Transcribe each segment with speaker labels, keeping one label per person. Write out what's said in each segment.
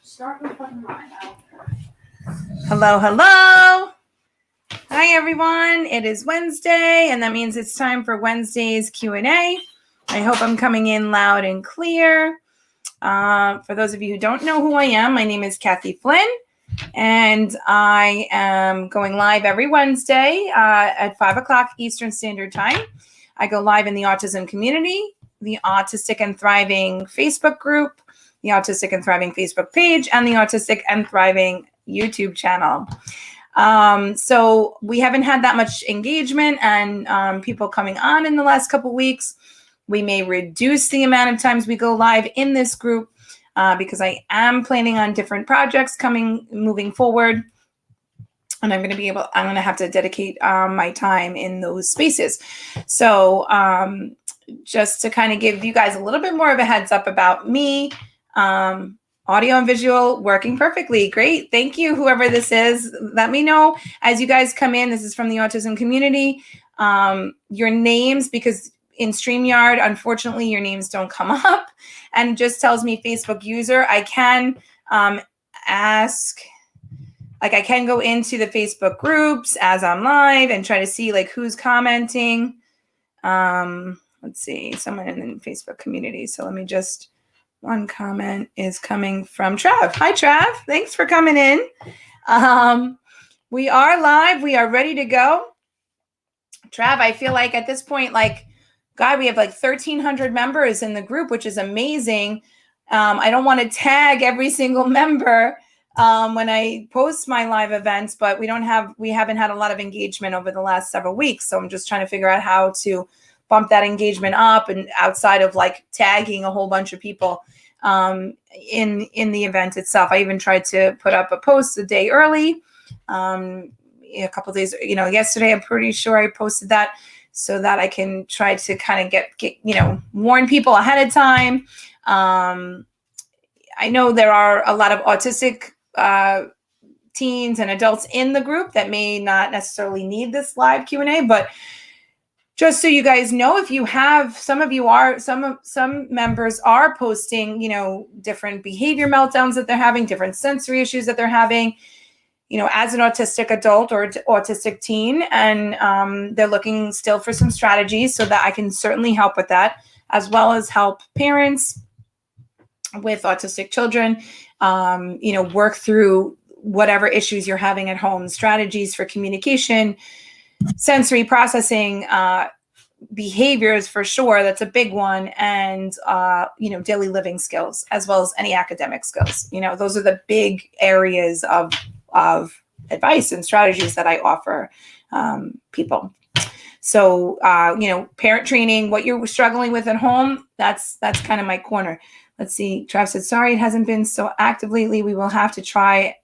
Speaker 1: Start with button line. Hello, hello. Hi, everyone. It is Wednesday, and that means it's time for Wednesday's Q&A. I hope I'm coming in loud and clear. For those of you who don't know who I am, my name is Kathy Flynn, and I am going live every Wednesday at 5 o'clock Eastern Standard Time. I go live in the autism community, the Autistic and Thriving Facebook group, the Autistic and Thriving Facebook page, and the Autistic and Thriving YouTube channel. So we haven't had that much engagement and people coming on in the last couple weeks. We may reduce the amount of times we go live in this group because I am planning on different projects moving forward. And I'm going to have to dedicate my time in those spaces. So just to kind of give you guys a little bit more of a heads up about me, audio and visual working perfectly. Great. Thank you. Whoever this is, let me know as you guys come in. This is from the autism community. Your names, because in StreamYard, unfortunately, your names don't come up and it just tells me Facebook user. I can ask, like I can go into the Facebook groups as I'm live and try to see like who's commenting. Let's see, someone in the Facebook community. So let me just, one comment is coming from Trav. Hi, Trav. Thanks for coming in. We are live. We are ready to go. Trav, I feel like at this point, like, God, we have like 1,300 members in the group, which is amazing. I don't want to tag every single member when I post my live events, but we haven't had a lot of engagement over the last several weeks. So I'm just trying to figure out how to bump that engagement up and outside of like tagging a whole bunch of people in the event itself. I even tried to put up a post a day early, a couple of days, yesterday, I'm pretty sure I posted that so that I can try to kind of get warn people ahead of time. I know there are a lot of autistic teens and adults in the group that may not necessarily need this live Q&A, but just so you guys know, if you have, some members are posting, different behavior meltdowns that they're having, different sensory issues that they're having, as an autistic adult or autistic teen, and they're looking still for some strategies so that I can certainly help with that, as well as help parents with autistic children, work through whatever issues you're having at home, strategies for communication, sensory processing, behaviors for sure. That's a big one. And, daily living skills, as well as any academic skills. Those are the big areas of advice and strategies that I offer people. So, parent training, what you're struggling with at home, that's kind of my corner. Let's see. Trav said, sorry, it hasn't been so active lately. We will have to try,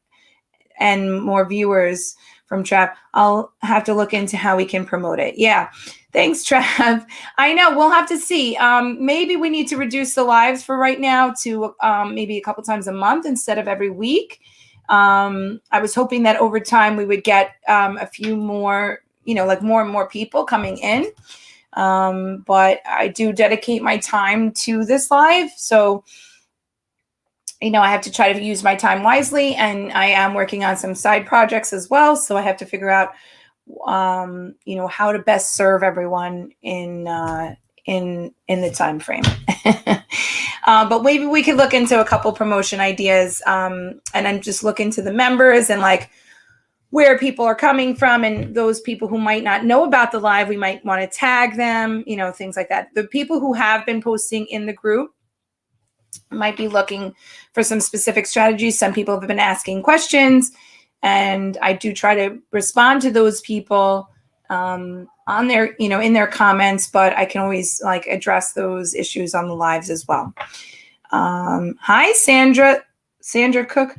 Speaker 1: and more viewers from Trav. I'll have to look into how we can promote it. Yeah. Thanks, Trav. I know we'll have to see. Maybe we need to reduce the lives for right now to maybe a couple times a month instead of every week. I was hoping that over time we would get a few more, like more and more people coming in. But I do dedicate my time to this live. So, I have to try to use my time wisely, and I am working on some side projects as well. So I have to figure out, how to best serve everyone in the time frame. But maybe we could look into a couple promotion ideas, and then just look into the members and like where people are coming from, and those people who might not know about the live, we might want to tag them, things like that. The people who have been posting in the group might be looking for some specific strategies. Some people have been asking questions, and I do try to respond to those people on their, in their comments, but I can always like address those issues on the lives as well. Hi, Sandra Cook.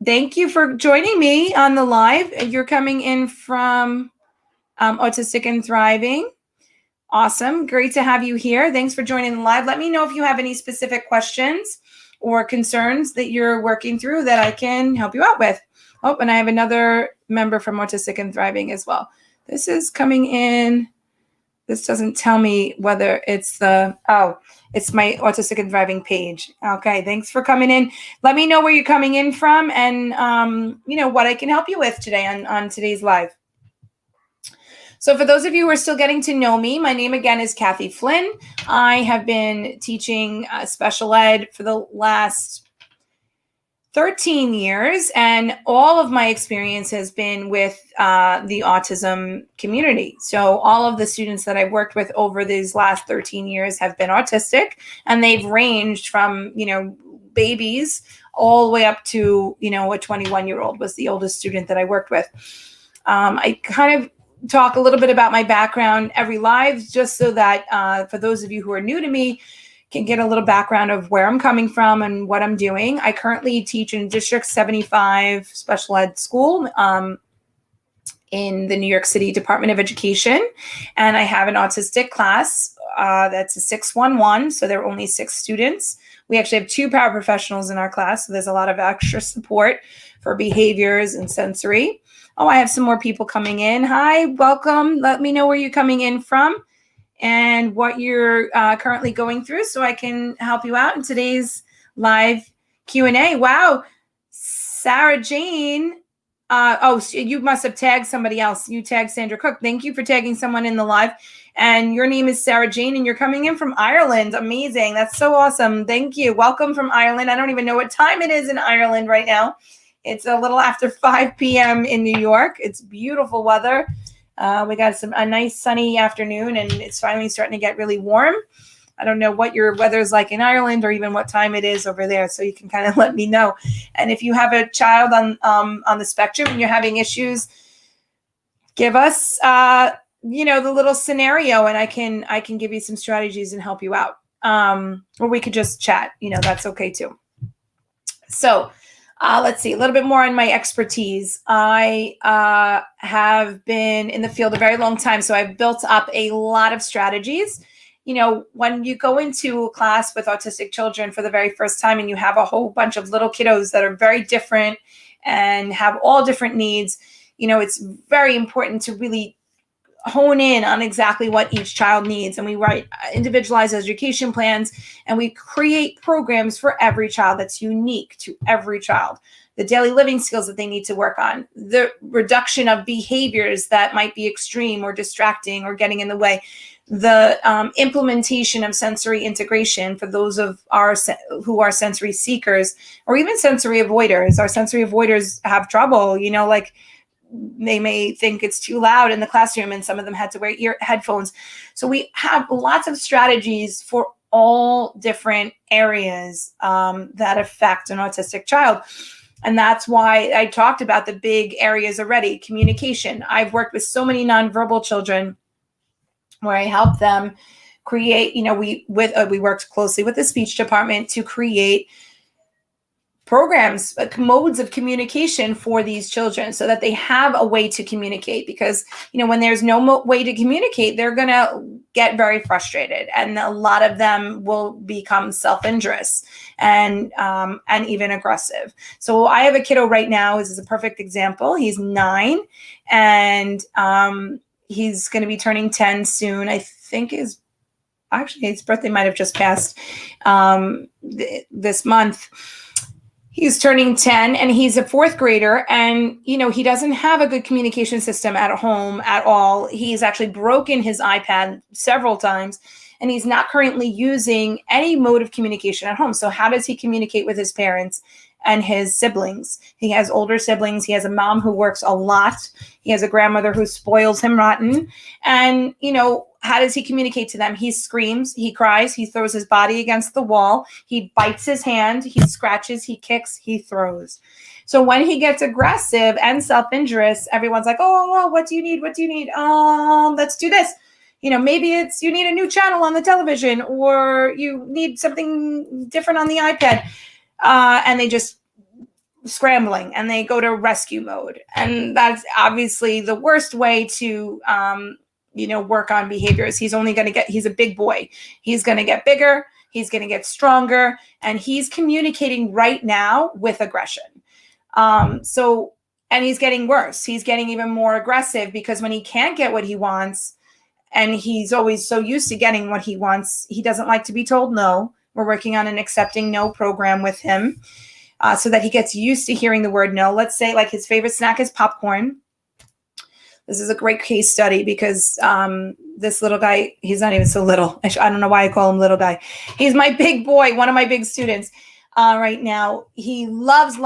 Speaker 1: Thank you for joining me on the live. You're coming in from Autistic and Thriving. Awesome. Great to have you here. Thanks for joining the live. Let me know if you have any specific questions or concerns that you're working through that I can help you out with. Oh, and I have another member from Autistic and Thriving as well. This is coming in This doesn't tell me whether it's it's my Autistic and Thriving page. Okay, thanks for coming in. Let me know where you're coming in from and, what I can help you with today on today's live. So for those of you who are still getting to know me, my name again is Kathy Flynn. I have been teaching special ed for the last 13 years, and all of my experience has been with the autism community. So all of the students that I've worked with over these last 13 years have been autistic, and they've ranged from, babies all the way up to, a 21-year-old was the oldest student that I worked with. I kind of talk a little bit about my background every live, just so that for those of you who are new to me, can get a little background of where I'm coming from and what I'm doing. I currently teach in District 75 special ed school in the New York City Department of Education. And I have an autistic class that's a 611. So there are only 6 students. We actually have 2 paraprofessionals in our class. So there's a lot of extra support for behaviors and sensory. Oh, I have some more people coming in. Hi, welcome. Let me know where you're coming in from and what you're currently going through so I can help you out in today's live Q&A. Wow, Sarah Jane. You must have tagged somebody else. You tagged Sandra Cook. Thank you for tagging someone in the live. And your name is Sarah Jane, and you're coming in from Ireland. Amazing. That's so awesome. Thank you. Welcome from Ireland. I don't even know what time it is in Ireland right now. It's a little after 5 p.m. in New York. It's beautiful weather. We got a nice sunny afternoon, and it's finally starting to get really warm. I don't know what your weather is like in Ireland or even what time it is over there, so you can kind of let me know. And if you have a child on the spectrum and you're having issues, give us the little scenario, and I can give you some strategies and help you out. Or we could just chat. That's okay too. So. Let's see, a little bit more on my expertise. I have been in the field a very long time, so I've built up a lot of strategies. When you go into a class with autistic children for the very first time and you have a whole bunch of little kiddos that are very different and have all different needs, it's very important to really hone in on exactly what each child needs. And we write individualized education plans, and we create programs for every child that's unique to every child. The daily living skills that they need to work on, the reduction of behaviors that might be extreme or distracting or getting in the way, the implementation of sensory integration for those of who are sensory seekers or even sensory avoiders. Our sensory avoiders have trouble, they may think it's too loud in the classroom, and some of them had to wear headphones. So we have lots of strategies for all different areas that affect an autistic child. And that's why I talked about the big areas already. Communication. I've worked with so many nonverbal children where I help them create, we worked closely with the speech department to create programs, modes of communication for these children so that they have a way to communicate. Because, when there's no way to communicate, they're going to get very frustrated. And a lot of them will become self-injurious and even aggressive. So I have a kiddo right now. This is a perfect example. He's 9 and he's going to be turning 10 soon. I think his birthday might have just passed this month. He's turning 10 and he's a 4th grader, and, he doesn't have a good communication system at home at all. He's actually broken his iPad several times, and he's not currently using any mode of communication at home. So how does he communicate with his parents and his siblings? He has older siblings. He has a mom who works a lot. He has a grandmother who spoils him rotten. And, how does he communicate to them? He screams, he cries, he throws his body against the wall, he bites his hand, he scratches, he kicks, he throws. So when he gets aggressive and self-injurious, everyone's like, oh, what do you need? What do you need? Let's do this. Maybe it's you need a new channel on the television, or you need something different on the iPad. And they just scrambling and they go to rescue mode. And that's obviously the worst way to work on behaviors. He's a big boy. He's going to get bigger. He's going to get stronger, and he's communicating right now with aggression. And he's getting worse. He's getting even more aggressive because when he can't get what he wants, and he's always so used to getting what he wants. He doesn't like to be told no. We're working on an accepting no program with him so that he gets used to hearing the word no. Let's say like his favorite snack is popcorn. This is a great case study because this little guy, he's not even so little. I don't know why I call him little guy. He's my big boy, one of my big students right now. He loves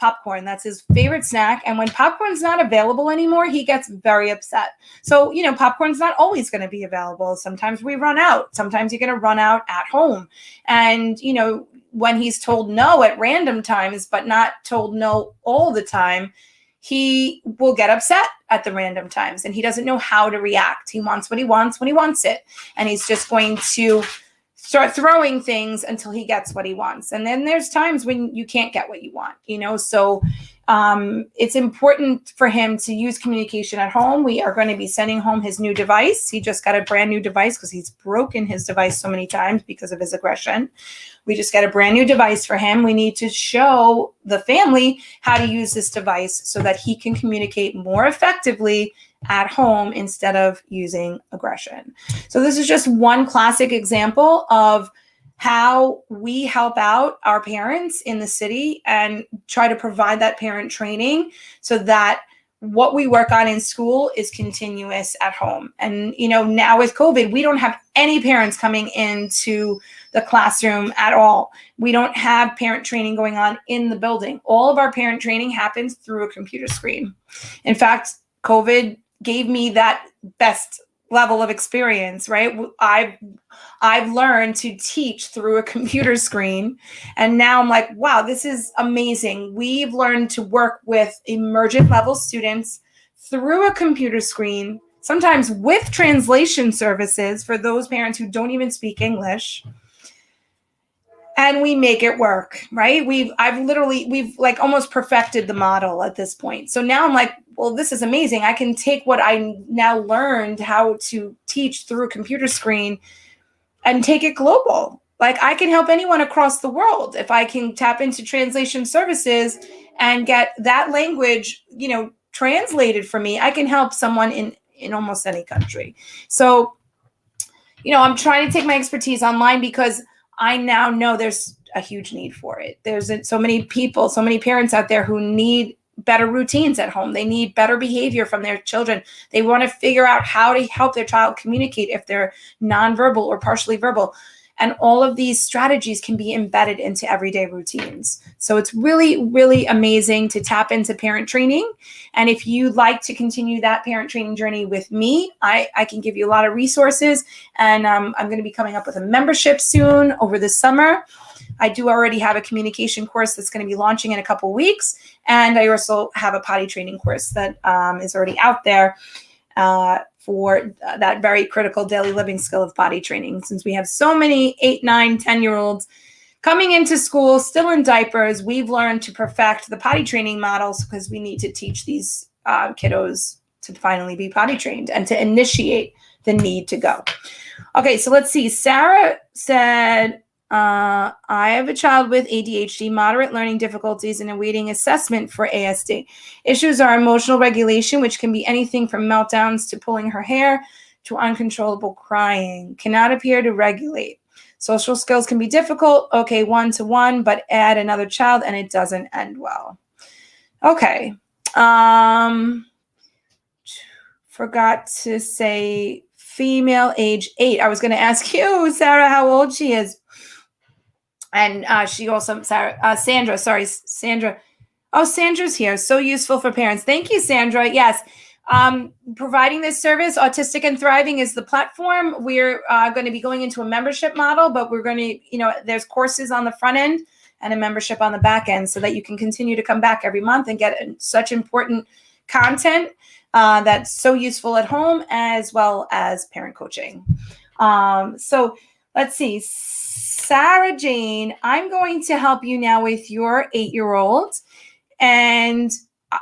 Speaker 1: popcorn. That's his favorite snack. And when popcorn's not available anymore, he gets very upset. So, popcorn's not always going to be available. Sometimes we run out. Sometimes you're going to run out at home. And, when he's told no at random times, but not told no all the time, he will get upset at the random times and he doesn't know how to react. He wants what he wants when he wants it. And he's just going to start throwing things until he gets what he wants. And then there's times when you can't get what you want, so it's important for him to use communication at home. We are going to be sending home his new device. He just got a brand new device because he's broken his device so many times because of his aggression. We just got a brand new device for him. We need to show the family how to use this device so that he can communicate more effectively at home instead of using aggression. So this is just one classic example of how we help out our parents in the city and try to provide that parent training so that what we work on in school is continuous at home. And, now with COVID, we don't have any parents coming into the classroom at all. We don't have parent training going on in the building. All of our parent training happens through a computer screen. In fact, COVID gave me that best level of experience, right? I've learned to teach through a computer screen. And now I'm like, wow, this is amazing. We've learned to work with emergent level students through a computer screen, sometimes with translation services for those parents who don't even speak English. And we make it work, right? We've like almost perfected the model at this point. So now I'm like, well, this is amazing. I can take what I now learned how to teach through a computer screen and take it global. Like I can help anyone across the world if I can tap into translation services and get that language, translated for me. I can help someone in almost any country. So, I'm trying to take my expertise online because I now know there's a huge need for it. There's so many people, so many parents out there who need better routines at home. They need better behavior from their children. They want to figure out how to help their child communicate if they're nonverbal or partially verbal. And all of these strategies can be embedded into everyday routines. So it's really, really amazing to tap into parent training. And if you'd like to continue that parent training journey with me, I can give you a lot of resources. And I'm going to be coming up with a membership soon over the summer. I do already have a communication course that's going to be launching in a couple weeks. And I also have a potty training course that is already out there for that very critical daily living skill of potty training. Since we have so many 8, 9, 10-year-olds coming into school, still in diapers, we've learned to perfect the potty training models because we need to teach these kiddos to finally be potty trained and to initiate the need to go. Okay, so let's see. Sarah said, I have a child with ADHD, moderate learning difficulties, and awaiting assessment for ASD. Issues are emotional regulation, which can be anything from meltdowns to pulling her hair to uncontrollable crying. Cannot appear to regulate. Social skills can be difficult. Okay, 1-to-1, but add another child and it doesn't end well. Okay. Forgot to say female, age 8. I was going to ask you, Sarah, how old she is. And she also, Sandra. Oh, Sandra's here. So useful for parents. Thank you, Sandra. Yes. Providing this service, Autistic and Thriving is the platform. We're going to be going into a membership model, but we're going to, there's courses on the front end and a membership on the back end so that you can continue to come back every month and get such important content that's so useful at home as well as parent coaching. So let's see. Sarah Jane, I'm going to help you now with your 8-year-old. And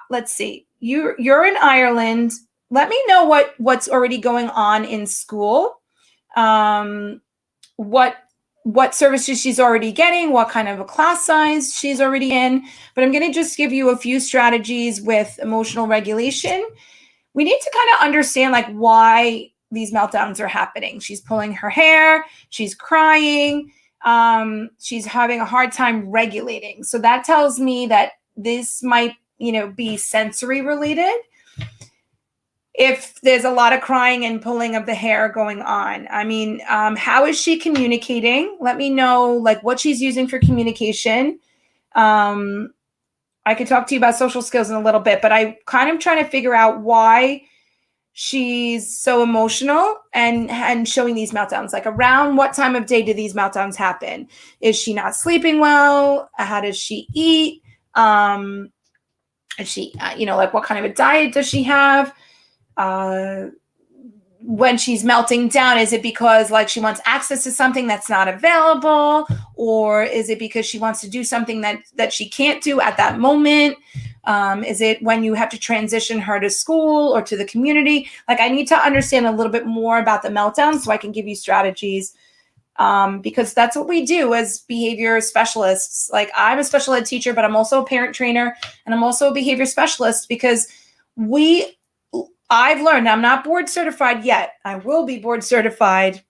Speaker 1: let's see, you're in Ireland. Let me know what's already going on in school. What services she's already getting, what kind of a class size she's already in. But I'm going to just give you a few strategies with emotional regulation. We need to kind of understand like why these meltdowns are happening. She's pulling her hair, she's crying, she's having a hard time regulating. So that tells me that this might, be sensory related. If there's a lot of crying and pulling of the hair going on. I mean, how is she communicating? Let me know like what she's using for communication. I could talk to you about social skills in a little bit, but I kind of trying to figure out why she's so emotional and showing these meltdowns. Like around what time of day do these meltdowns happen? Is she not sleeping well? How does she eat? Is she, like what kind of a diet does she have? When she's melting down, is it because like she wants access to something that's not available, or is it because she wants to do something that she can't do at that moment? Is it when you have to transition her to school or to the community? Like I need to understand a little bit more about the meltdown so I can give you strategies, because that's what we do as behavior specialists. Like I'm a special ed teacher, but I'm also a parent trainer and I'm also a behavior specialist because I've learned, I'm not board certified yet. I will be board certified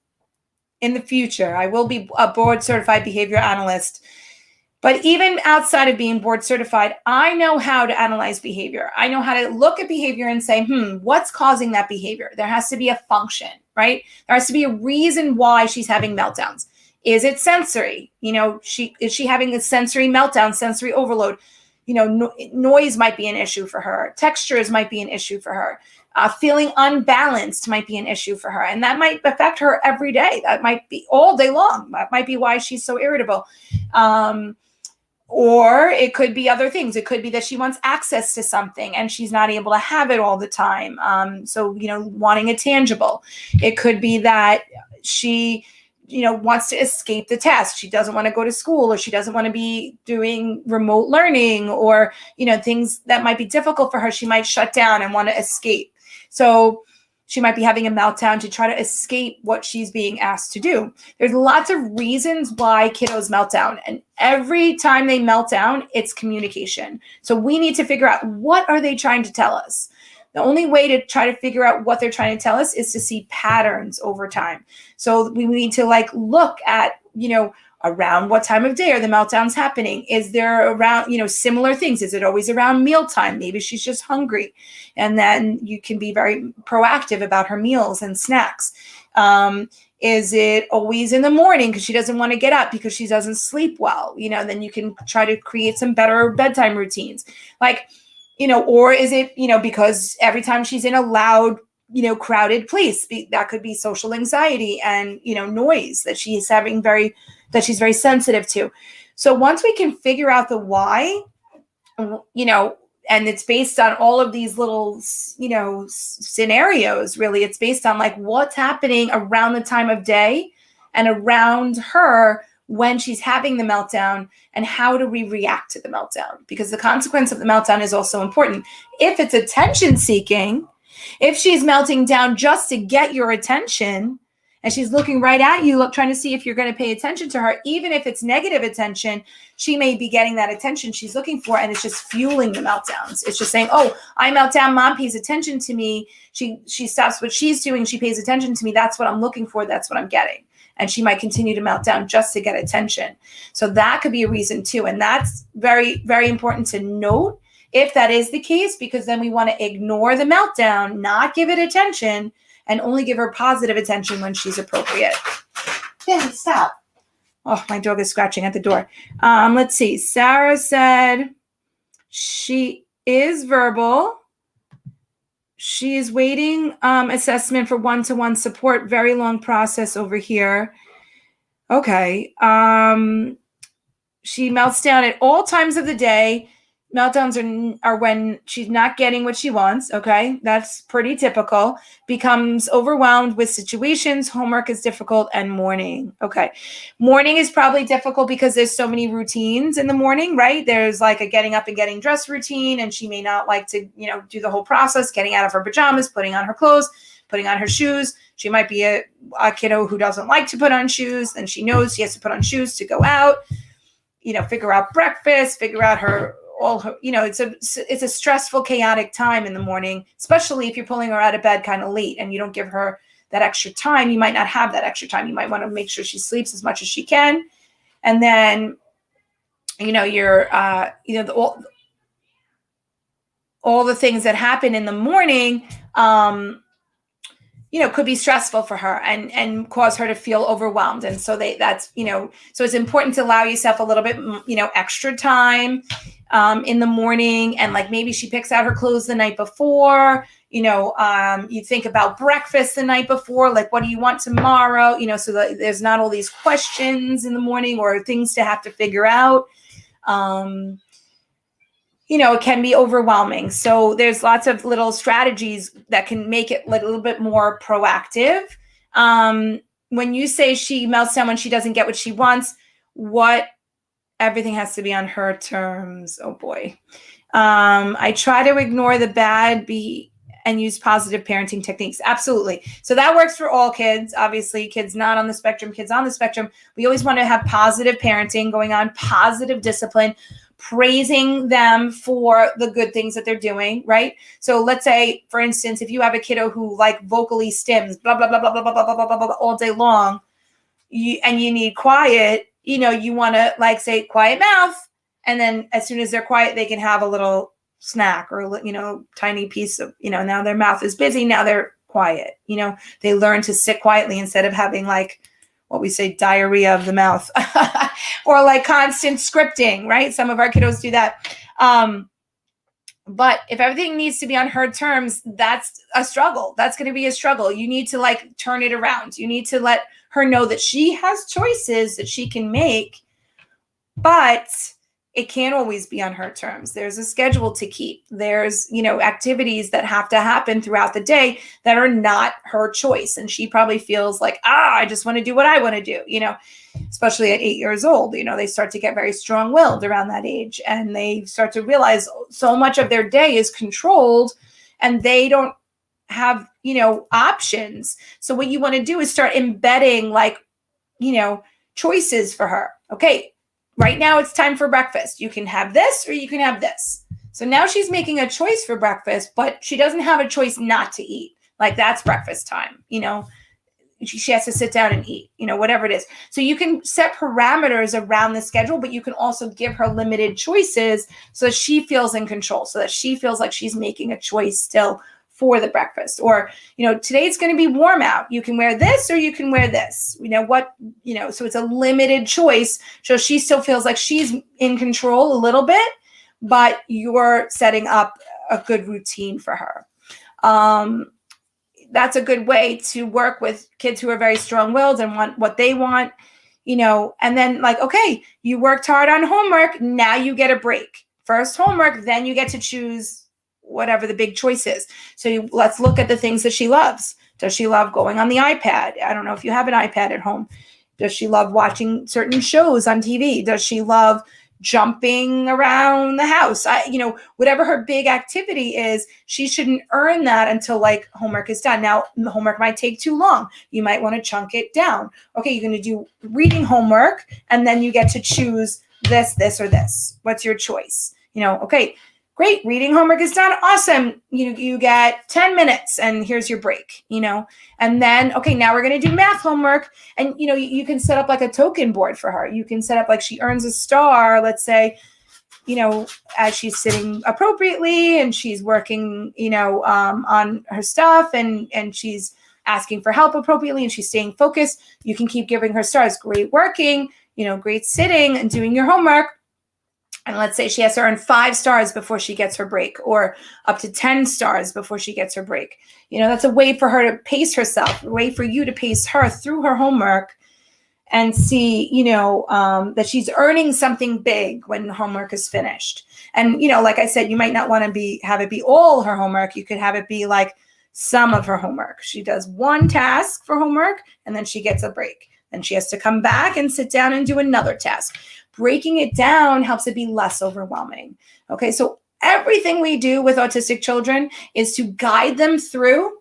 Speaker 1: in the future. I will be a board certified behavior analyst. But even outside of being board certified, I know how to analyze behavior. I know how to look at behavior and say, what's causing that behavior? There has to be a function, right? There has to be a reason why she's having meltdowns. Is it sensory? Is she having a sensory meltdown, sensory overload? Noise might be an issue for her. Textures might be an issue for her. Feeling unbalanced might be an issue for her. And that might affect her every day. That might be all day long. That might be why she's so irritable. Or it could be other things. It could be that she wants access to something and she's not able to have it all the time. So, wanting a tangible. It could be that she wants to escape the test. She doesn't want to go to school, or she doesn't want to be doing remote learning, or, things that might be difficult for her. She might shut down and want to escape. So she might be having a meltdown to try to escape what she's being asked to do. There's lots of reasons why kiddos melt down. And every time they melt down, it's communication. So we need to figure out, what are they trying to tell us? The only way to try to figure out what they're trying to tell us is to see patterns over time. So we need to look at, around what time of day are the meltdowns happening? Is there around, similar things? Is it always around mealtime? Maybe she's just hungry. And then you can be very proactive about her meals and snacks. Is it always in the morning because she doesn't want to get up because she doesn't sleep well? Then you can try to create some better bedtime routines. Or is it, because every time she's in a loud, crowded place, that could be social anxiety and, noise that she's that she's very sensitive to. So once we can figure out the why, and it's based on all of these little, scenarios, really, it's based on what's happening around the time of day and around her when she's having the meltdown, and how do we react to the meltdown? Because the consequence of the meltdown is also important. If it's attention seeking, if she's melting down just to get your attention, and she's looking right at you, trying to see if you're going to pay attention to her, even if it's negative attention, she may be getting that attention she's looking for, and it's just fueling the meltdowns. It's just saying, oh, I melt down, mom pays attention to me. She stops what she's doing. She pays attention to me. That's what I'm looking for. That's what I'm getting. And she might continue to melt down just to get attention. So that could be a reason too. And that's very, very important to note if that is the case, because then we want to ignore the meltdown, not give it attention, and only give her positive attention when she's appropriate. Yeah, stop. Oh, my dog is scratching at the door. Let's see. Sarah said she is verbal. She is waiting assessment for one-to-one support. Very long process over here. Okay. She melts down at all times of the day. Meltdowns are when she's not getting what she wants. Okay. That's pretty typical. Becomes overwhelmed with situations. Homework is difficult, and morning. Okay. Morning is probably difficult because there's so many routines in the morning, right? There's a getting up and getting dressed routine, and she may not like to, do the whole process, getting out of her pajamas, putting on her clothes, putting on her shoes. She might be a kiddo who doesn't like to put on shoes. Then she knows she has to put on shoes to go out, figure out breakfast, figure out all her, it's a stressful, chaotic time in the morning, especially if you're pulling her out of bed kind of late and you don't give her that extra time, you might not have that extra time. You might want to make sure she sleeps as much as she can. And then, all the things that happen in the morning, could be stressful for her and cause her to feel overwhelmed. And so so it's important to allow yourself a little bit, extra time in the morning. And like maybe she picks out her clothes the night before, you think about breakfast the night before, like, what do you want tomorrow? So that there's not all these questions in the morning or things to have to figure out. It can be overwhelming. So there's lots of little strategies that can make it a little bit more proactive. When you say she melts down when she doesn't get what she wants, everything has to be on her terms. Oh boy. I try to ignore the bad and use positive parenting techniques. Absolutely. So that works for all kids. Obviously, kids not on the spectrum, kids on the spectrum. We always want to have positive parenting going on, positive discipline, praising them for the good things that they're doing, right? So let's say, for instance, if you have a kiddo who like vocally stims, blah, blah, blah, blah, blah, blah, blah, blah, blah, blah, all day long, and you need quiet, you want to like say quiet mouth. And then as soon as they're quiet, they can have a little snack or, tiny piece of, now their mouth is busy. Now they're quiet. They learn to sit quietly instead of having like what we say diarrhea of the mouth or like constant scripting, right? Some of our kiddos do that. But if everything needs to be on her terms, that's a struggle. That's going to be a struggle. You need to like turn it around. You need to let her know that she has choices that she can make, but it can't always be on her terms. There's a schedule to keep. There's, activities that have to happen throughout the day that are not her choice. And she probably feels like, I just want to do what I want to do, especially at 8 years old. They start to get very strong-willed around that age, and they start to realize so much of their day is controlled and they don't have, options. So what you want to do is start embedding like, choices for her. Okay, right now it's time for breakfast. You can have this or you can have this. So now she's making a choice for breakfast, but she doesn't have a choice not to eat. Like that's breakfast time, she has to sit down and eat, whatever it is. So you can set parameters around the schedule, but you can also give her limited choices so that she feels in control, so that she feels like she's making a choice still for the breakfast. Or, today it's going to be warm out. You can wear this or you can wear this. So it's a limited choice. So she still feels like she's in control a little bit, but you're setting up a good routine for her. That's a good way to work with kids who are very strong-willed and want what they want, and then like, okay, you worked hard on homework. Now you get a break. First homework, then you get to choose whatever the big choice is. So let's look at the things that she loves. Does she love going on the iPad? I don't know if you have an iPad at home. Does she love watching certain shows on TV? Does she love jumping around the house? Whatever her big activity is, she shouldn't earn that until like homework is done. Now, the homework might take too long. You might want to chunk it down. Okay, you're going to do reading homework, and then you get to choose this, or this. What's your choice? Okay, great. Reading homework is done. Awesome. You get 10 minutes and here's your break, and then, okay, now we're going to do math homework. And, you can set up like a token board for her. You can set up like she earns a star, let's say, as she's sitting appropriately and she's working, on her stuff and she's asking for help appropriately and she's staying focused. You can keep giving her stars. Great working, great sitting and doing your homework. And let's say she has to earn 5 stars before she gets her break, or up to 10 stars before she gets her break. That's a way for her to pace herself, a way for you to pace her through her homework and see, that she's earning something big when the homework is finished. And, like I said, you might not want to have it be all her homework. You could have it be like some of her homework. She does one task for homework and then she gets a break. Then she has to come back and sit down and do another task. Breaking it down helps it be less overwhelming. Okay, so everything we do with autistic children is to guide them through,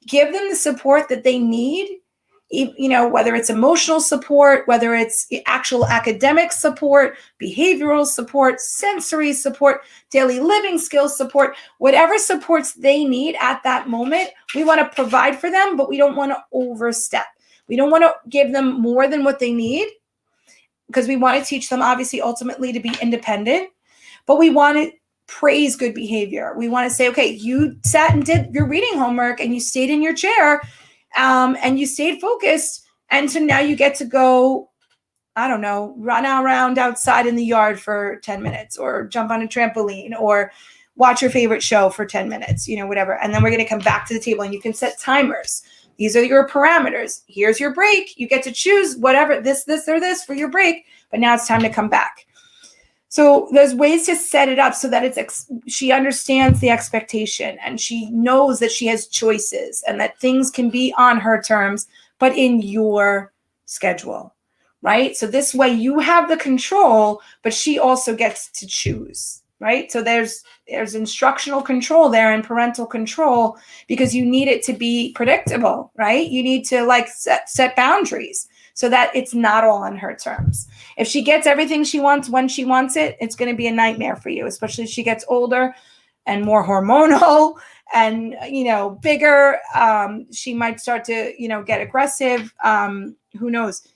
Speaker 1: give them the support that they need, whether it's emotional support, whether it's actual academic support, behavioral support, sensory support, daily living skills support, whatever supports they need at that moment, we want to provide for them, but we don't want to overstep. We don't want to give them more than what they need, because we want to teach them, obviously, ultimately to be independent, but we want to praise good behavior. We want to say, okay, you sat and did your reading homework and you stayed in your chair, and you stayed focused. And so now you get to go, I don't know, run around outside in the yard for 10 minutes, or jump on a trampoline, or watch your favorite show for 10 minutes, whatever. And then we're going to come back to the table, and you can set timers. These are your parameters. Here's your break. You get to choose whatever, this, or this for your break, but now it's time to come back. So there's ways to set it up so that she understands the expectation, and she knows that she has choices, and that things can be on her terms, but in your schedule, right? So this way you have the control, but she also gets to choose, right? So there's instructional control there and parental control, because you need it to be predictable, right? You need to set boundaries so that it's not all on her terms. If she gets everything she wants when she wants it, it's going to be a nightmare for you, especially as she gets older and more hormonal and, bigger. She might start to, get aggressive. Who knows?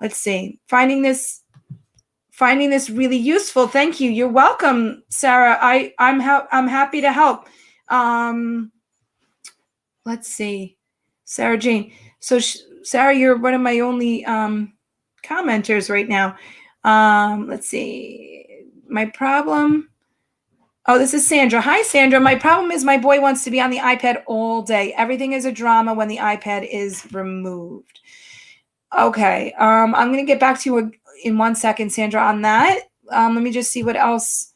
Speaker 1: Let's see. Finding this really useful. Thank you. You're welcome, Sarah. I'm happy to help. Let's see. Sarah Jane. So Sarah, you're one of my only commenters right now. Let's see. My problem. Oh, this is Sandra. Hi, Sandra. My problem is my boy wants to be on the iPad all day. Everything is a drama when the iPad is removed. Okay. I'm going to get back to you in 1 second, Sandra, on that. Let me just see what else.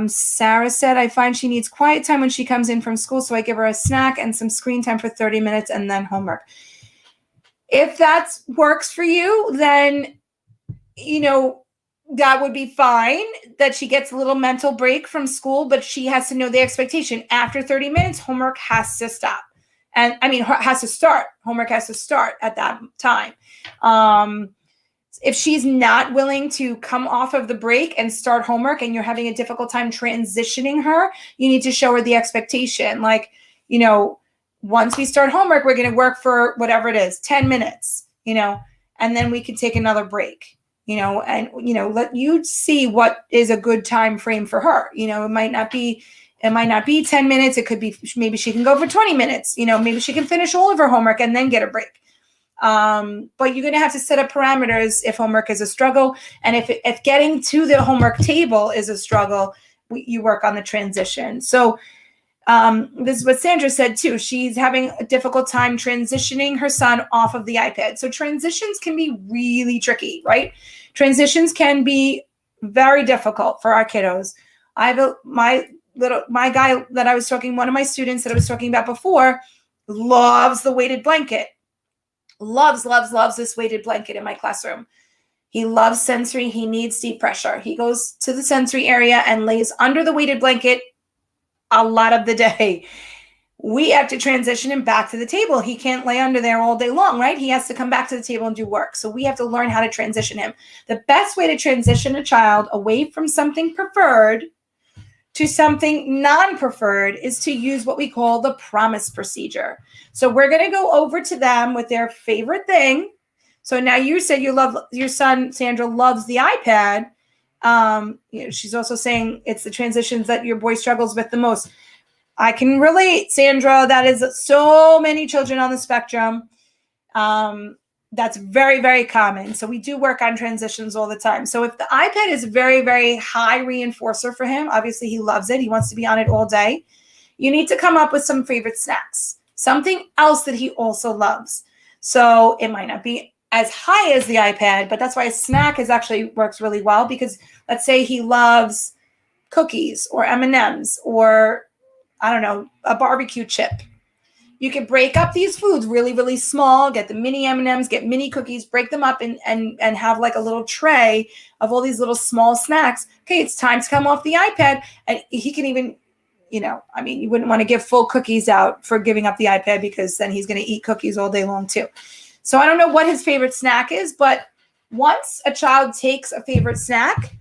Speaker 1: Sarah said, I find she needs quiet time when she comes in from school, so I give her a snack and some screen time for 30 minutes and then homework. If that works for you, then, that would be fine, that she gets a little mental break from school, but she has to know the expectation. After 30 minutes, homework has to stop. And has to start. Homework has to start at that time. If she's not willing to come off of the break and start homework, and you're having a difficult time transitioning her, you need to show her the expectation. Once we start homework, we're going to work for whatever it is, 10 minutes, and then we can take another break, and, let you see what is a good time frame for her. It might not be 10 minutes. It could be, maybe she can go for 20 minutes, maybe she can finish all of her homework and then get a break. But you're going to have to set up parameters if homework is a struggle. And if getting to the homework table is a struggle, you work on the transition. So this is what Sandra said too. She's having a difficult time transitioning her son off of the iPad. So transitions can be really tricky, right? Transitions can be very difficult for our kiddos. My guy that I was talking, one of my students that I was talking about before, loves the weighted blanket. Loves this weighted blanket in my classroom. He loves sensory. He needs deep pressure. He goes to the sensory area and lays under the weighted blanket a lot of the day. We have to transition him back to the table. He can't lay under there all day long, right? He has to come back to the table and do work. So we have to learn how to transition him. The best way to transition a child away from something preferred to something non-preferred is to use what we call the promise procedure. So we're going to go over to them with their favorite thing. So now you said your son, Sandra, loves the iPad. She's also saying it's the transitions that your boy struggles with the most. I can relate, Sandra. That is so many children on the spectrum. That's very, very common. So we do work on transitions all the time. So if the iPad is a very, very high reinforcer for him, obviously he loves it. He wants to be on it all day. You need to come up with some favorite snacks, something else that he also loves. So it might not be as high as the iPad, but that's why a snack actually works really well, because let's say he loves cookies or M&Ms or, I don't know, a barbecue chip. You can break up these foods really, really small, get the mini M&Ms, get mini cookies, break them up and have like a little tray of all these little small snacks. Okay, it's time to come off the iPad. And he can even, I mean, you wouldn't want to give full cookies out for giving up the iPad, because then he's going to eat cookies all day long too. So I don't know what his favorite snack is, but once a child takes a favorite snack,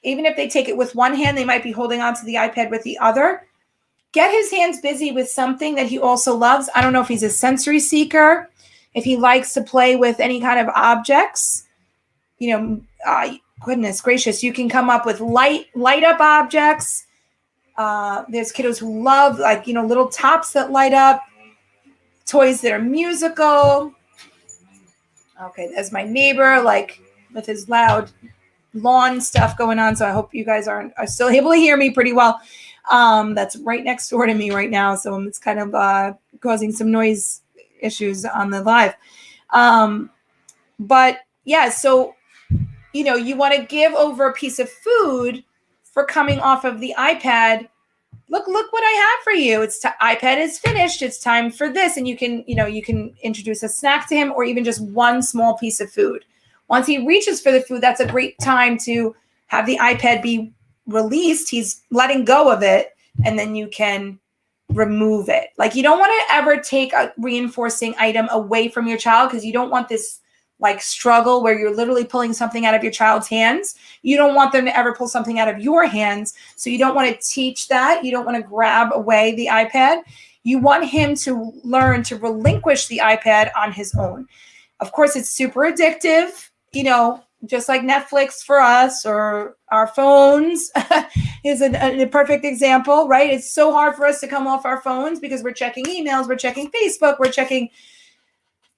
Speaker 1: even if they take it with one hand, they might be holding onto the iPad with the other. Get his hands busy with something that he also loves. I don't know if he's a sensory seeker, if he likes to play with any kind of objects. Goodness gracious, you can come up with light up objects. There's kiddos who love little tops that light up, toys that are musical. Okay, there's my neighbor with his loud lawn stuff going on. So I hope you guys are still able to hear me pretty well. That's right next door to me right now. So it's kind of causing some noise issues on the live. But yeah, so, you want to give over a piece of food for coming off of the iPad. Look what I have for you. iPad is finished. It's time for this. And you can introduce a snack to him, or even just one small piece of food. Once he reaches for the food, that's a great time to have the iPad be released. He's letting go of it, and then you can remove it. You don't want to ever take a reinforcing item away from your child, because you don't want this struggle where you're literally pulling something out of your child's hands. You don't want them to ever pull something out of your hands. So you don't want to teach that. You don't want to grab away the iPad. You want him to learn to relinquish the iPad on his own. Of course, it's super addictive, just like Netflix for us, or our phones is a perfect example, right? It's so hard for us to come off our phones because we're checking emails, we're checking Facebook, we're checking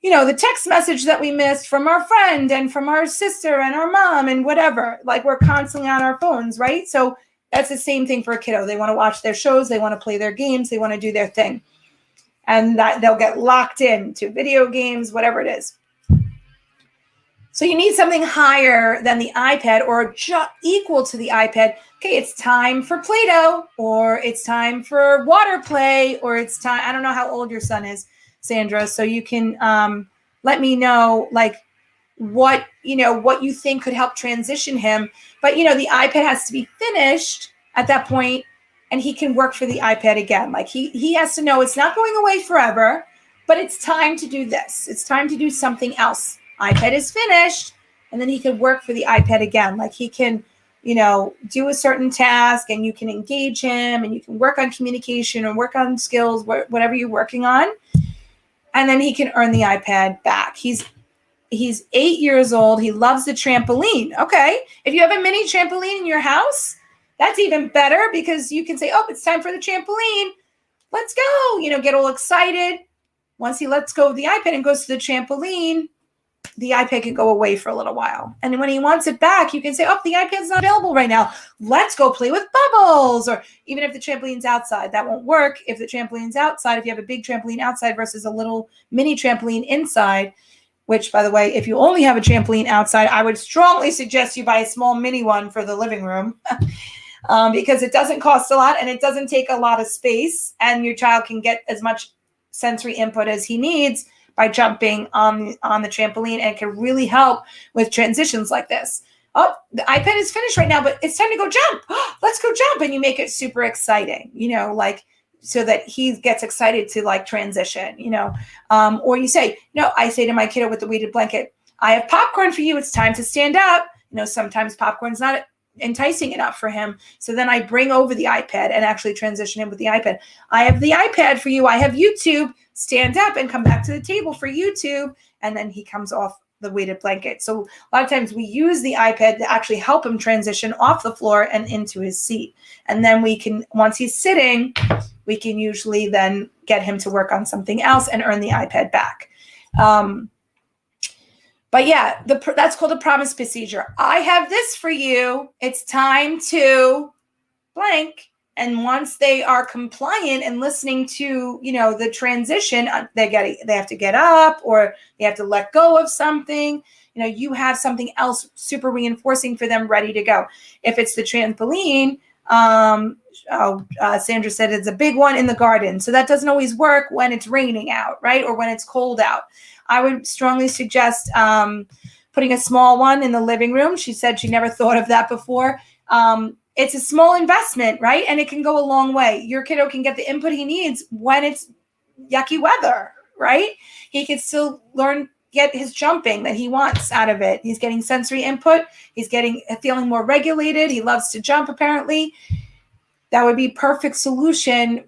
Speaker 1: the text message that we missed from our friend and from our sister and our mom and whatever. We're constantly on our phones, right? So that's the same thing for a kiddo. They want to watch their shows. They want to play their games. They want to do their thing. And that they'll get locked into video games, whatever it is. So you need something higher than the iPad, or equal to the iPad. Okay, it's time for Play-Doh, or it's time for water play, or it's time, I don't know how old your son is, Sandra, so you can let me know what you think could help transition him. But the iPad has to be finished at that point, and he can work for the iPad again. He has to know it's not going away forever, but it's time to do this. It's time to do something else. iPad is finished, and then he can work for the iPad again. He can do a certain task, and you can engage him, and you can work on communication or work on skills, whatever you're working on. And then he can earn the iPad back. He's 8 years old. He loves the trampoline. Okay. If you have a mini trampoline in your house, that's even better, because you can say, oh, it's time for the trampoline. Let's go. Get all excited. Once he lets go of the iPad and goes to the trampoline, the iPad can go away for a little while. And when he wants it back, you can say, oh, the iPad's not available right now. Let's go play with bubbles. Or even if the trampoline's outside, that won't work. If the trampoline's outside, if you have a big trampoline outside versus a little mini trampoline inside, which, by the way, if you only have a trampoline outside, I would strongly suggest you buy a small mini one for the living room because it doesn't cost a lot and it doesn't take a lot of space, and your child can get as much sensory input as he needs by jumping on the trampoline, and can really help with transitions like this. Oh, the iPad is finished right now, but it's time to go jump. Let's go jump. And you make it super exciting, so that he gets excited to transition, or you say, I say to my kiddo with the weighted blanket, I have popcorn for you. It's time to stand up. Sometimes popcorn's not enticing enough for him. So then I bring over the iPad and actually transition him with the iPad. I have the iPad for you. I have YouTube. Stand up and come back to the table for YouTube. And then he comes off the weighted blanket. So a lot of times we use the iPad to actually help him transition off the floor and into his seat. And then we can, once he's sitting, we can usually then get him to work on something else and earn the iPad back. But yeah, that's called a promise procedure. I have this for you. It's time to blank. And once they are compliant and listening to, the transition, they have to get up, or they have to let go of something. You have something else super reinforcing for them ready to go. If it's the trampoline, Sandra said it's a big one in the garden. So that doesn't always work when it's raining out, right? Or when it's cold out. I would strongly suggest putting a small one in the living room. She said she never thought of that before. it's a small investment, right? And it can go a long way. Your kiddo can get the input he needs when it's yucky weather, right? He can still get his jumping that he wants out of it. He's getting sensory input. He's feeling more regulated. He loves to jump, apparently. That would be perfect solution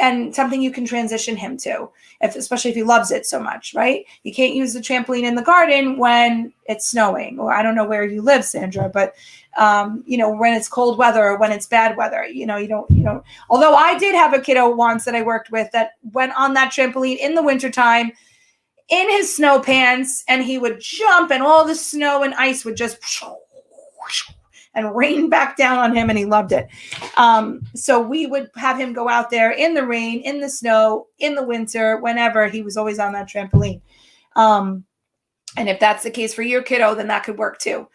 Speaker 1: and something you can transition him to, especially if he loves it so much, right? You can't use the trampoline in the garden when it's snowing, or I don't know where you live, Sandra, but when it's cold weather or when it's bad weather, you don't. Although I did have a kiddo once that I worked with that went on that trampoline in the wintertime in his snow pants, and he would jump and all the snow and ice would just and rain back down on him, and he loved it. So we would have him go out there in the rain, in the snow, in the winter, whenever. He was always on that trampoline. And if that's the case for your kiddo, then that could work too.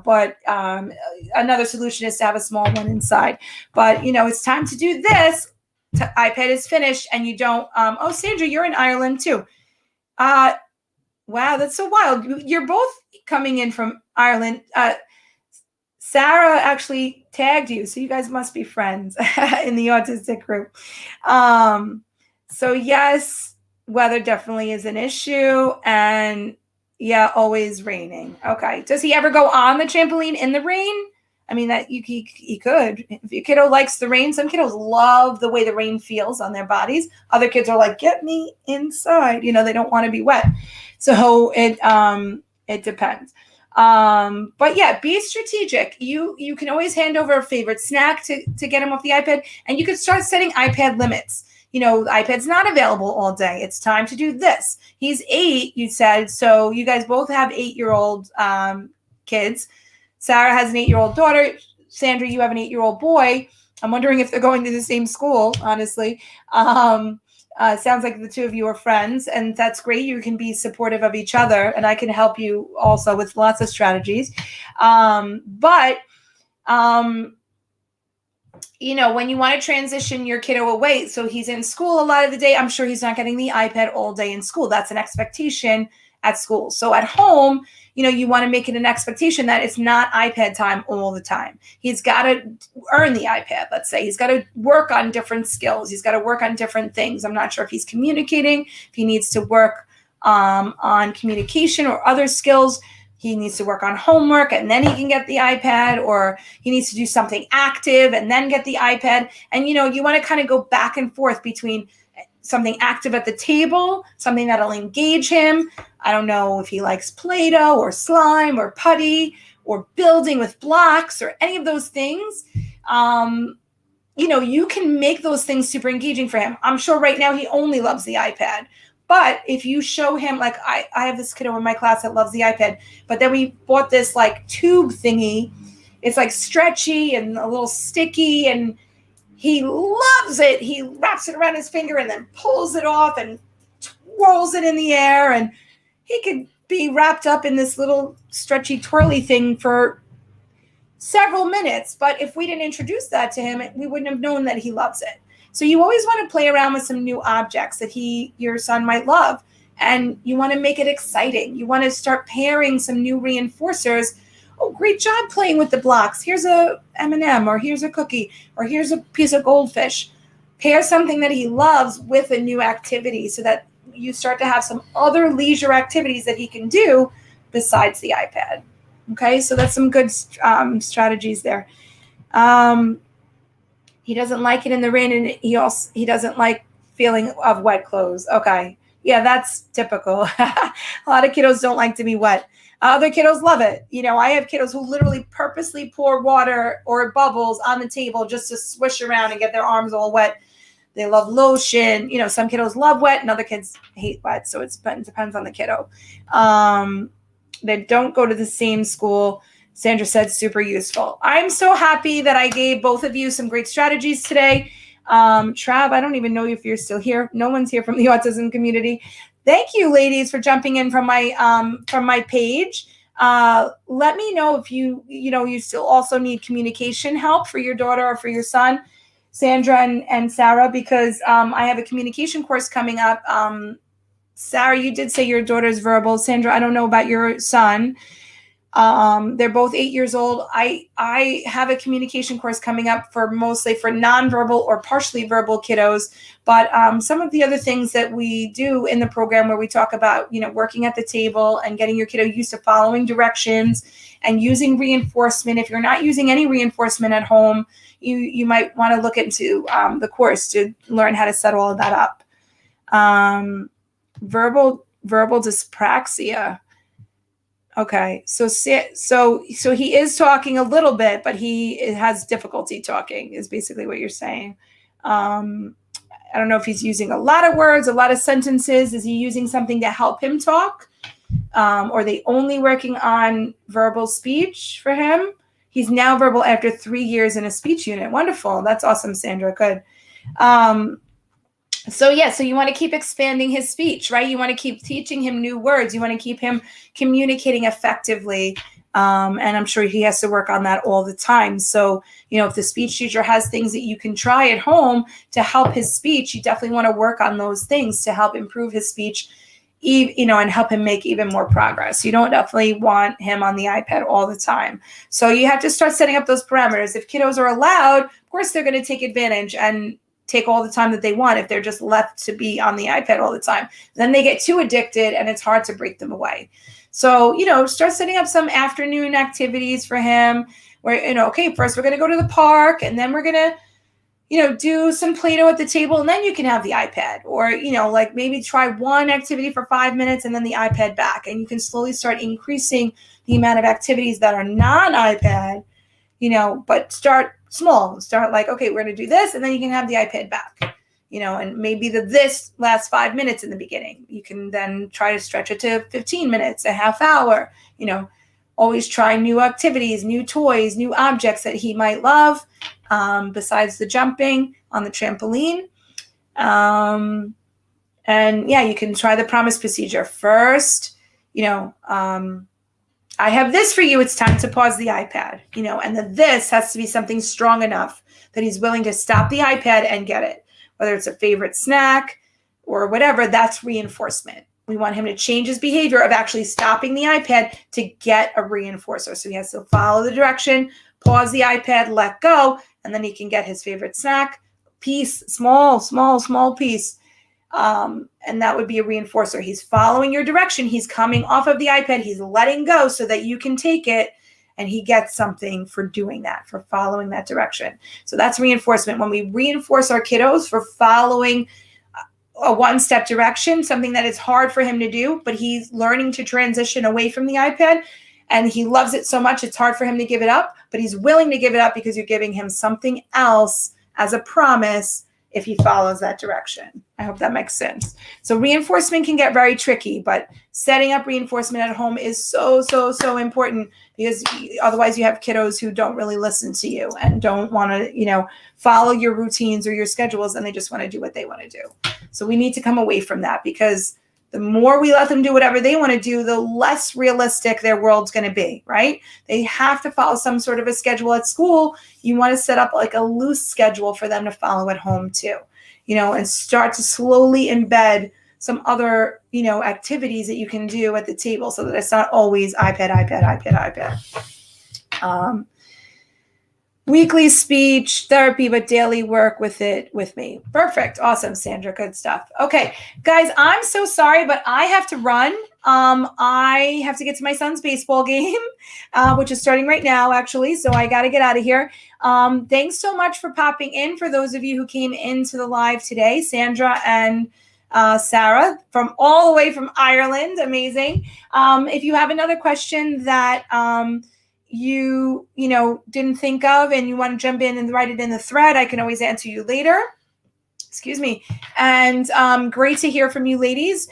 Speaker 1: But another solution is to have a small one inside. But, it's time to do this. iPad is finished, and you don't. Oh, Sandra, you're in Ireland too. Wow, that's so wild. You're both coming in from Ireland. Sarah actually tagged you, so you guys must be friends in the autistic group. So yes, weather definitely is an issue, and yeah, always raining. Okay. Does he ever go on the trampoline in the rain? I mean, that he could. If your kiddo likes the rain, some kiddos love the way the rain feels on their bodies. Other kids are like, get me inside. They don't want to be wet. So it depends. But yeah, be strategic. You can always hand over a favorite snack to get him off the iPad, and you could start setting iPad limits. The iPad's not available all day. It's time to do this. He's 8, you said, so you guys both have 8-year-old kids. Sarah has an 8-year-old daughter. Sandra, you have an 8-year-old boy. I'm wondering if they're going to the same school, honestly. Sounds like the two of you are friends, and that's great. You can be supportive of each other, and I can help you also with lots of strategies. When you want to transition your kiddo away, so he's in school a lot of the day, I'm sure he's not getting the iPad all day in school. That's an expectation at school. So at home, you want to make it an expectation that it's not iPad time all the time. He's got to earn the iPad, let's say. He's got to work on different skills. He's got to work on different things. I'm not sure if he's communicating, if he needs to work on communication or other skills. He needs to work on homework and then he can get the iPad, or he needs to do something active and then get the iPad. And, you want to kind of go back and forth between something active at the table, something that'll engage him. I don't know if he likes Play-Doh or slime or putty or building with blocks or any of those things. You can make those things super engaging for him. I'm sure right now he only loves the iPad. But if you show him, like I have this kiddo in my class that loves the iPad, but then we bought this like tube thingy. It's like stretchy and a little sticky, and he loves it. He wraps it around his finger and then pulls it off and twirls it in the air. And he could be wrapped up in this little stretchy twirly thing for several minutes. But if we didn't introduce that to him, we wouldn't have known that he loves it. So you always want to play around with some new objects that your son might love. And you want to make it exciting. You want to start pairing some new reinforcers. Oh, great job playing with the blocks. Here's a M&M, or here's a cookie, or here's a piece of goldfish. Pair something that he loves with a new activity so that you start to have some other leisure activities that he can do besides the iPad. Okay, so that's some good strategies there. He doesn't like it in the rain, and he doesn't like feeling of wet clothes. Okay, yeah, that's typical. A lot of kiddos don't like to be wet. Other kiddos love it. I have kiddos who literally purposely pour water or bubbles on the table just to swish around and get their arms all wet. They love lotion. Some kiddos love wet and other kids hate wet. So it depends on the kiddo. They don't go to the same school. Sandra said super useful. I'm so happy that I gave both of you some great strategies today. Trav, I don't even know if you're still here. No one's here from the autism community. Thank you, ladies, for jumping in from my page. Let me know if you still also need communication help for your daughter or for your son, Sandra and Sarah, because I have a communication course coming up. Sarah, you did say your daughter's verbal. Sandra, I don't know about your son. They're both 8 years old. I have a communication course coming up for mostly for nonverbal or partially verbal kiddos. But some of the other things that we do in the program where we talk about, working at the table and getting your kiddo used to following directions and using reinforcement. If you're not using any reinforcement at home, you might want to look into the course to learn how to set all of that up. Verbal dyspraxia. Okay, so he is talking a little bit, but he has difficulty talking, is basically what you're saying. I don't know if he's using a lot of words, a lot of sentences. Is he using something to help him talk? Or are they only working on verbal speech for him? He's now verbal after 3 years in a speech unit. Wonderful. That's awesome, Sandra. Good. So you want to keep expanding his speech, right? You want to keep teaching him new words. You want to keep him communicating effectively. And I'm sure he has to work on that all the time. So, if the speech teacher has things that you can try at home to help his speech, you definitely want to work on those things to help improve his speech, and help him make even more progress. You don't definitely want him on the iPad all the time. So you have to start setting up those parameters. If kiddos are allowed, of course, they're going to take advantage and take all the time that they want if they're just left to be on the iPad all the time. Then they get too addicted and it's hard to break them away. So, start setting up some afternoon activities for him where, okay, first we're going to go to the park and then we're going to, do some Play-Doh at the table and then you can have the iPad. Or, maybe try one activity for 5 minutes and then the iPad back. And you can slowly start increasing the amount of activities that are non-iPad, but start small. Start okay, we're going to do this and then you can have the iPad back, and maybe this lasts 5 minutes in the beginning. You can then try to stretch it to 15 minutes, a half hour, always try new activities, new toys, new objects that he might love, besides the jumping on the trampoline. You can try the promise procedure first, I have this for you. It's time to pause the iPad, and this has to be something strong enough that he's willing to stop the iPad and get it, whether it's a favorite snack or whatever. That's reinforcement. We want him to change his behavior of actually stopping the iPad to get a reinforcer. So he has to follow the direction, pause the iPad, let go, and then he can get his favorite snack, piece, small piece. And that would be a reinforcer. He's following your direction. He's coming off of the iPad. He's letting go so that you can take it, and he gets something for doing that, for following that direction. So that's reinforcement. When we reinforce our kiddos for following a one-step direction, something that is hard for him to do, but he's learning to transition away from the iPad, and he loves it so much it's hard for him to give it up, but he's willing to give it up because you're giving him something else as a promise if he follows that direction. I hope that makes sense. So reinforcement can get very tricky, but setting up reinforcement at home is so important, because otherwise you have kiddos who don't really listen to you and don't want to, follow your routines or your schedules, and they just want to do what they want to do. So we need to come away from that, because the more we let them do whatever they want to do, the less realistic their world's going to be, right? They have to follow some sort of a schedule at school. You want to set up a loose schedule for them to follow at home too, and start to slowly embed some other, activities that you can do at the table so that it's not always iPad. Weekly speech therapy, but daily work with it with me. Perfect. Awesome, Sandra. Good stuff. Okay, guys, I'm so sorry, but I have to run. I have to get to my son's baseball game, which is starting right now, actually. So I got to get out of here. Thanks so much for popping in. For those of you who came into the live today, Sandra and Sarah from all the way from Ireland. Amazing. If you have another question that you didn't think of and you want to jump in and write it in the thread, I can always answer you later. Excuse me. And great to hear from you ladies.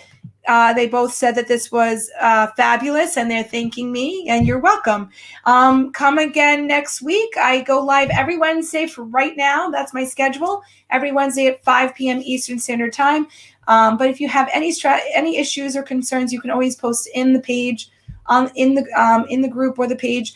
Speaker 1: They both said that this was fabulous, and they're thanking me, and you're welcome. Come again next week. I go live every Wednesday for right now. That's my schedule. Every Wednesday at 5 p.m. Eastern Standard Time. But if you have any issues or concerns, you can always post in the page, in the group or the page.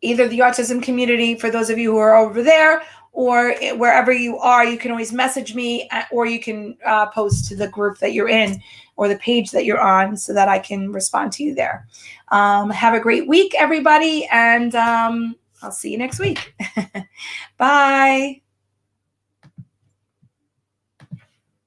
Speaker 1: Either the autism community for those of you who are over there, or wherever you are, you can always message me, or you can post to the group that you're in or the page that you're on so that I can respond to you there. Have a great week, everybody, and I'll see you next week. Bye.